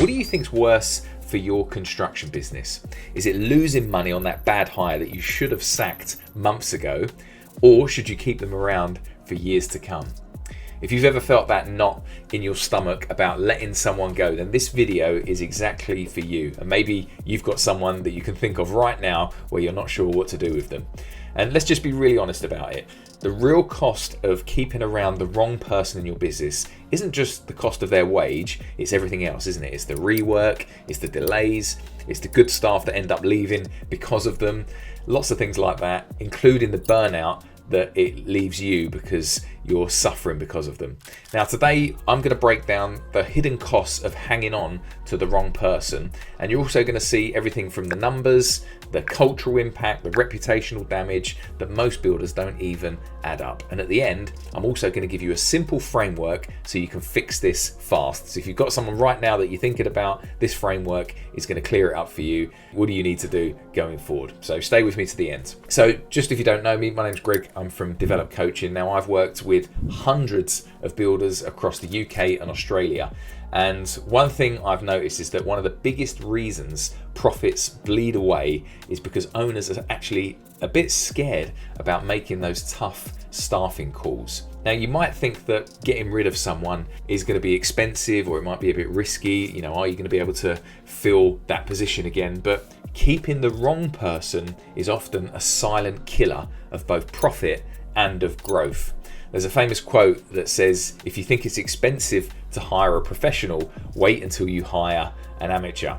What do you think's worse for your construction business? Is it losing money on that bad hire that you should have sacked months ago, or should you keep them around for years to come? If you've ever felt that knot in your stomach about letting someone go, then this video is exactly for you. And maybe you've got someone that you can think of right now where you're not sure what to do with them. And let's just be really honest about it. The real cost of keeping around the wrong person in your business isn't just the cost of their wage, it's everything else, isn't it? It's the rework, it's the delays, it's the good staff that end up leaving because of them. Lots of things like that, including the burnout that it leaves you because you're suffering because of them. Now today I'm going to break down the hidden costs of hanging on to the wrong person, and you're also going to see everything from the numbers, the cultural impact, the reputational damage that most builders don't even add up. And at the end, I'm also going to give you a simple framework so you can fix this fast. So if you've got someone right now that you're thinking about, this framework is going to clear it up for you. What do you need to do going forward? So stay with me to the end. So just if you don't know me, my name's Greg. I'm from Develop Coaching. Now I've worked with hundreds of builders across the UK and Australia. And one thing I've noticed is that one of the biggest reasons profits bleed away is because owners are actually a bit scared about making those tough staffing calls. Now you might think that getting rid of someone is going to be expensive, or it might be a bit risky. You know, are you going to be able to fill that position again? But keeping the wrong person is often a silent killer of both profit and of growth. There's a famous quote that says, if you think it's expensive to hire a professional, wait until you hire an amateur.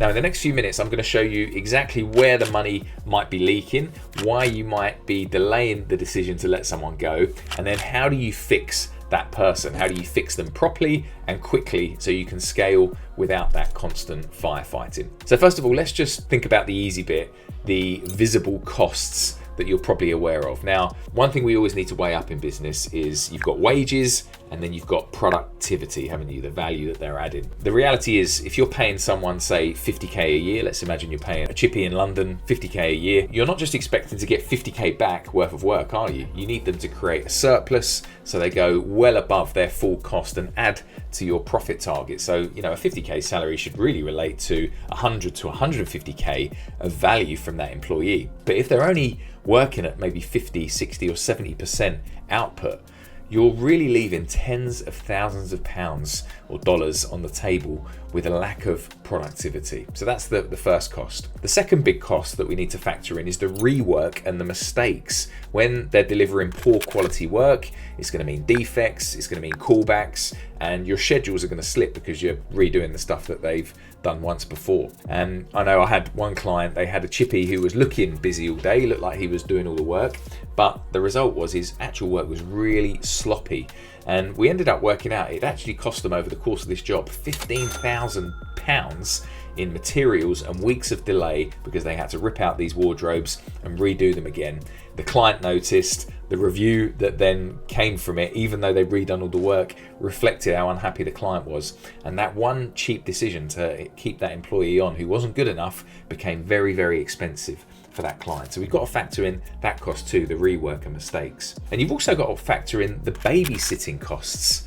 Now in the next few minutes, I'm going to show you exactly where the money might be leaking, why you might be delaying the decision to let someone go, and then how do you fix that person? How do you fix them properly and quickly so you can scale without that constant firefighting? So first of all, let's just think about the easy bit, the visible costs that you're probably aware of. Now, one thing we always need to weigh up in business is you've got wages and then you've got productivity, haven't you? The value that they're adding. The reality is, if you're paying someone, say 50k a year, let's imagine you're paying a chippy in London 50k a year, you're not just expecting to get 50k back worth of work, are you? You need them to create a surplus so they go well above their full cost and add to your profit target. So, you know, a 50k salary should really relate to 100 to 150k of value from that employee. But if they're only working at maybe 50, 60 or 70% output, you're really leaving tens of thousands of pounds or dollars on the table with a lack of productivity. So that's the first cost. The second big cost that we need to factor in is the rework and the mistakes. When they're delivering poor quality work, it's going to mean defects, it's going to mean callbacks, and your schedules are going to slip because you're redoing the stuff that they've done once before. And I know I had one client, they had a chippy who was looking busy all day, looked like he was doing all the work, but the result was his actual work was really sloppy. And we ended up working out it actually cost them over the course of this job £15,000 in materials and weeks of delay because they had to rip out these wardrobes and redo them again. The client noticed, the review that then came from it, even though they'd redone all the work, reflected how unhappy the client was. And that one cheap decision to keep that employee on who wasn't good enough became very, very expensive for that client. So we've got to factor in that cost too, the rework and mistakes. And you've also got to factor in the babysitting costs.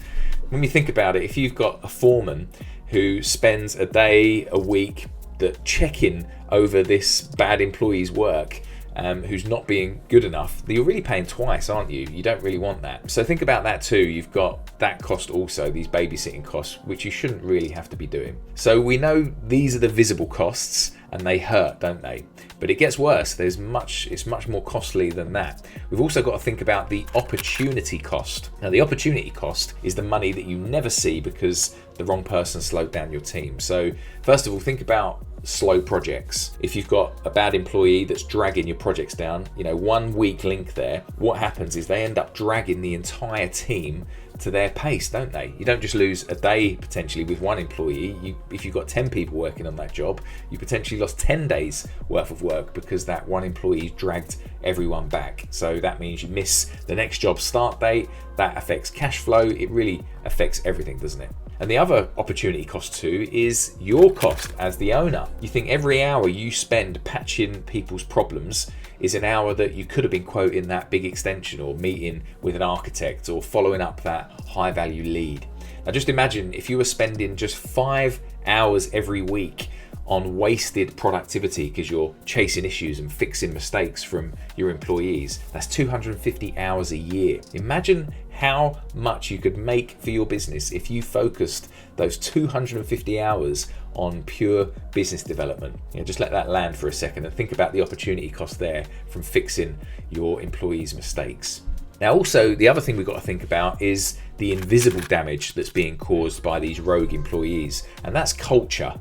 When we think about it, if you've got a foreman who spends a day a week checking over this bad employee's work, who's not being good enough, you're really paying twice, aren't you? You don't really want that. So think about that too. You've got that cost also, these babysitting costs, which you shouldn't really have to be doing. So we know these are the visible costs and they hurt, don't they? But it gets worse. It's much more costly than that. We've also got to think about the opportunity cost. Now, the opportunity cost is the money that you never see because the wrong person slowed down your team. So first of all, think about slow projects. If you've got a bad employee that's dragging your projects down, you know, 1 weak link there, what happens is they end up dragging the entire team to their pace, don't they? You don't just lose a day potentially with one employee. If you've got 10 people working on that job, you potentially lost 10 days worth of work because that one employee dragged everyone back. So that means you miss the next job start date. That affects cash flow. It really affects everything, doesn't it? And the other opportunity cost too is your cost as the owner. You think every hour you spend patching people's problems is an hour that you could have been quoting that big extension or meeting with an architect or following up that high value lead. Now just imagine if you were spending just 5 hours every week on wasted productivity because you're chasing issues and fixing mistakes from your employees, that's 250 hours a year. Imagine how much you could make for your business if you focused those 250 hours on pure business development. Just let that land for a second and think about the opportunity cost there from fixing your employees' mistakes. Now, also, the other thing we've got to think about is the invisible damage that's being caused by these rogue employees, and that's culture.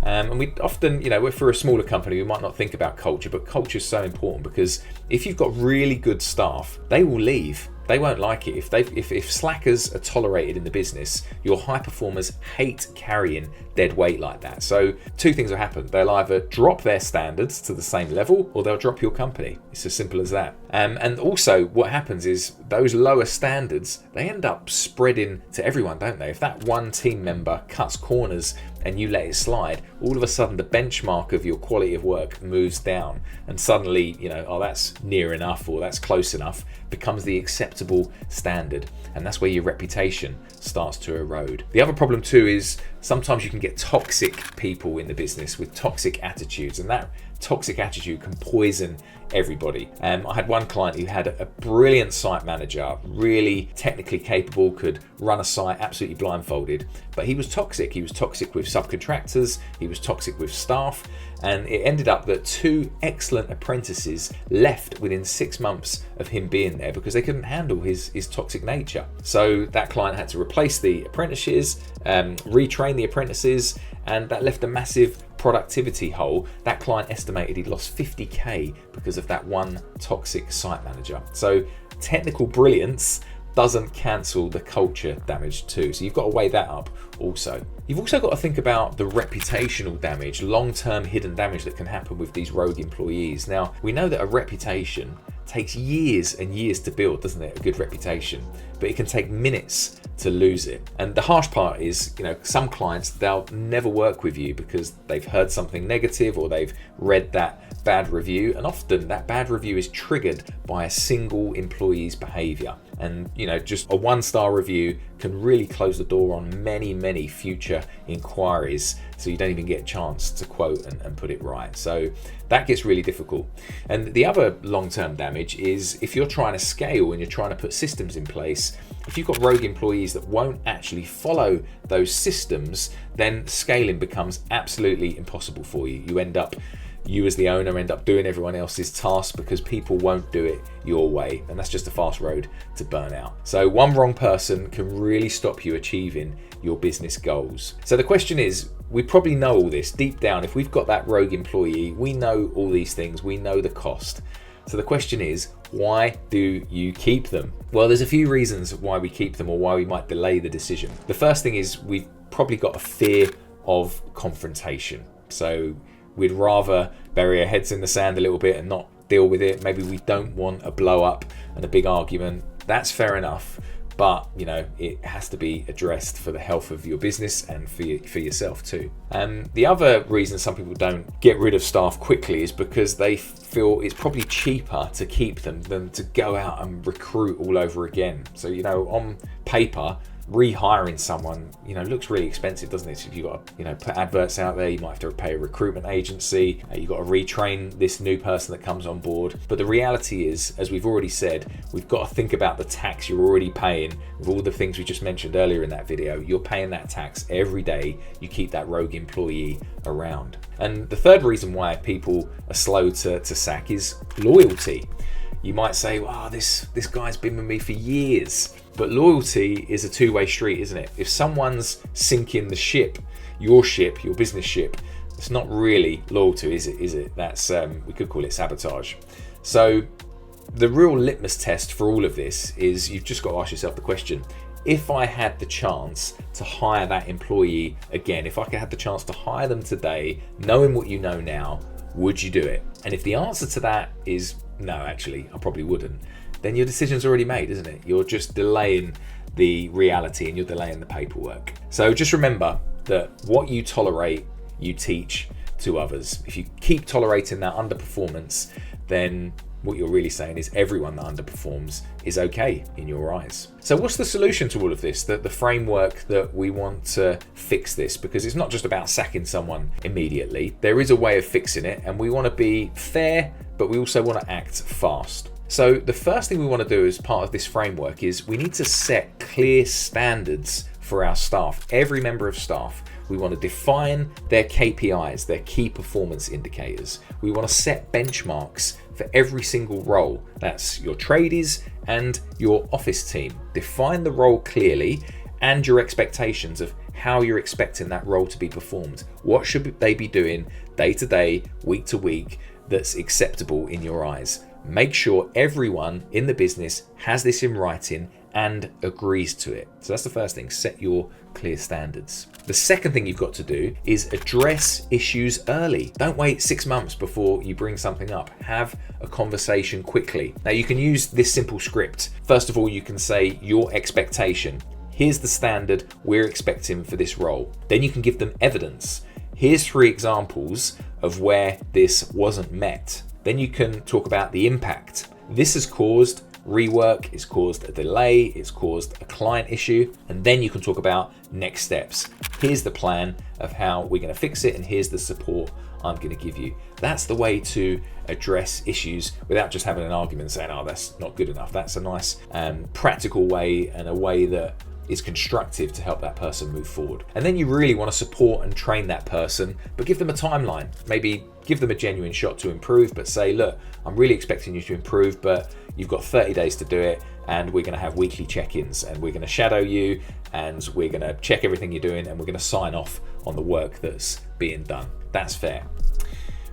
And we often, we're for a smaller company, we might not think about culture, but culture is so important because if you've got really good staff, they will leave. They won't like it. If slackers are tolerated in the business, your high performers hate carrying dead weight like that. So two things will happen. They'll either drop their standards to the same level or they'll drop your company. It's as simple as that. And also what happens is those lower standards, they end up spreading to everyone, don't they? If that one team member cuts corners and you let it slide, all of a sudden the benchmark of your quality of work moves down, and suddenly, that's near enough or that's close enough becomes the acceptable standard, and that's where your reputation starts to erode. The other problem too is sometimes you can get toxic people in the business with toxic attitudes, and that toxic attitude can poison everybody. I had one client who had a brilliant site manager, really technically capable, could run a site absolutely blindfolded, but he was toxic. He was toxic with subcontractors, he was toxic with staff, and it ended up that 2 excellent apprentices left within 6 months of him being there because they couldn't handle his toxic nature. So that client had to replace the apprentices, retrain the apprentices, and that left a massive productivity hole. That client estimated he'd lost 50k because of that one toxic site manager. So technical brilliance doesn't cancel the culture damage too. So you've got to weigh that up also. You've also got to think about the reputational damage, long-term hidden damage that can happen with these rogue employees. Now, we know that a reputation takes years and years to build, doesn't it? A good reputation, but it can take minutes to lose it. And the harsh part is, some clients, they'll never work with you because they've heard something negative or they've read that bad review, and often that bad review is triggered by a single employee's behavior. And just a 1-star review can really close the door on many future inquiries, so you don't even get a chance to quote and put it right. So that gets really difficult. And the other long-term damage is if you're trying to scale and you're trying to put systems in place, if you've got rogue employees that won't actually follow those systems, then scaling becomes absolutely impossible for you. You as the owner end up doing everyone else's tasks because people won't do it your way, and that's just a fast road to burnout. So one wrong person can really stop you achieving your business goals. So the question is, we probably know all this deep down. If we've got that rogue employee, we know all these things, we know the cost. So the question is, why do you keep them? Well, there's a few reasons why we keep them or why we might delay the decision. The first thing is we've probably got a fear of confrontation. So we'd rather bury our heads in the sand a little bit and not deal with it. Maybe we don't want a blow up and a big argument. That's fair enough, but it has to be addressed for the health of your business and for yourself too. The other reason some people don't get rid of staff quickly is because they feel it's probably cheaper to keep them than to go out and recruit all over again. So on paper, rehiring someone looks really expensive, doesn't it? So if you've got to put adverts out there, you might have to pay a recruitment agency, you've got to retrain this new person that comes on board. But the reality is, as we've already said, we've got to think about the tax you're already paying with all the things we just mentioned earlier in that video. You're paying that tax every day you keep that rogue employee around. And the third reason why people are slow to sack is loyalty. You might say, wow, this guy's been with me for years. But loyalty is a two-way street, isn't it? If someone's sinking the ship, your business ship, it's not really loyalty, is it? That's we could call it sabotage. So the real litmus test for all of this is you've just got to ask yourself the question, if I had the chance to hire that employee again, if I had the chance to hire them today, knowing what you know now, would you do it? And if the answer to that is no, actually, I probably wouldn't, then your decision's already made, isn't it? You're just delaying the reality and you're delaying the paperwork. So just remember that what you tolerate, you teach to others. If you keep tolerating that underperformance, then what you're really saying is everyone that underperforms is okay in your eyes. So what's the solution to all of this? The framework that we want to fix this, because it's not just about sacking someone immediately. There is a way of fixing it, and we want to be fair, but we also want to act fast. So the first thing we want to do as part of this framework is we need to set clear standards for our staff. Every member of staff, we want to define their KPIs, their key performance indicators. We want to set benchmarks for every single role. That's your tradies and your office team. Define the role clearly and your expectations of how you're expecting that role to be performed. What should they be doing day to day, week to week that's acceptable in your eyes? Make sure everyone in the business has this in writing and agrees to it. So that's the first thing, set your clear standards. The second thing you've got to do is address issues early. Don't wait 6 months before you bring something up. Have a conversation quickly. Now you can use this simple script. First of all, you can say your expectation. Here's the standard we're expecting for this role. Then you can give them evidence. Here's 3 examples of where this wasn't met. Then you can talk about the impact. This has caused rework, it's caused a delay, it's caused a client issue, and then you can talk about next steps. Here's the plan of how we're going to fix it, and here's the support I'm going to give you. That's the way to address issues without just having an argument saying, oh, that's not good enough. That's a nice practical way, and a way that is constructive to help that person move forward. And then you really want to support and train that person, but give them a timeline. Maybe give them a genuine shot to improve, but say, look, I'm really expecting you to improve, but you've got 30 days to do it, and we're going to have weekly check-ins, and we're going to shadow you, and we're going to check everything you're doing, and we're going to sign off on the work that's being done. That's fair.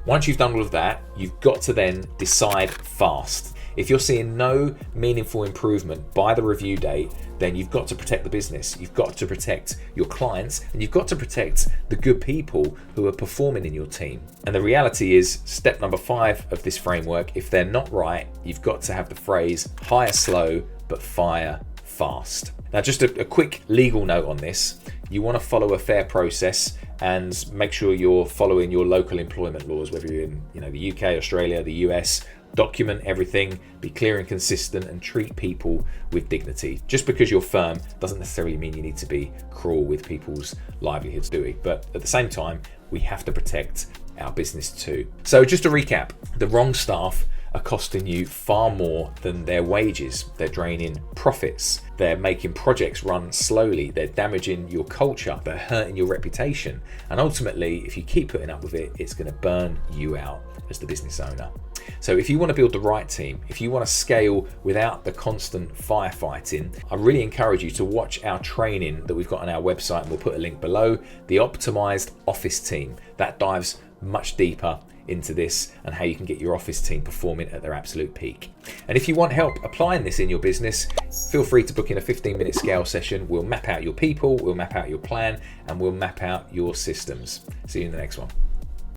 Once you've done all of that, you've got to then decide fast. If you're seeing no meaningful improvement by the review date, then you've got to protect the business. You've got to protect your clients, and you've got to protect the good people who are performing in your team. And the reality is, step number 5 of this framework, if they're not right, you've got to have the phrase hire slow, but fire fast. Now, just a quick legal note on this. You want to follow a fair process and make sure you're following your local employment laws, whether you're in the UK, Australia, the US. Document everything, be clear and consistent, and treat people with dignity. Just because you're firm doesn't necessarily mean you need to be cruel with people's livelihoods, do we? But at the same time, we have to protect our business too. So just to recap, the wrong staff are costing you far more than their wages. They're draining profits. They're making projects run slowly. They're damaging your culture. They're hurting your reputation. And ultimately, if you keep putting up with it, it's going to burn you out as the business owner. So if you want to build the right team, if you want to scale without the constant firefighting, I really encourage you to watch our training that we've got on our website, and we'll put a link below, the Optimized Office Team. That dives much deeper into this and how you can get your office team performing at their absolute peak. And if you want help applying this in your business, feel free to book in a 15-minute scale session. We'll map out your people, we'll map out your plan, and we'll map out your systems. See you in the next one.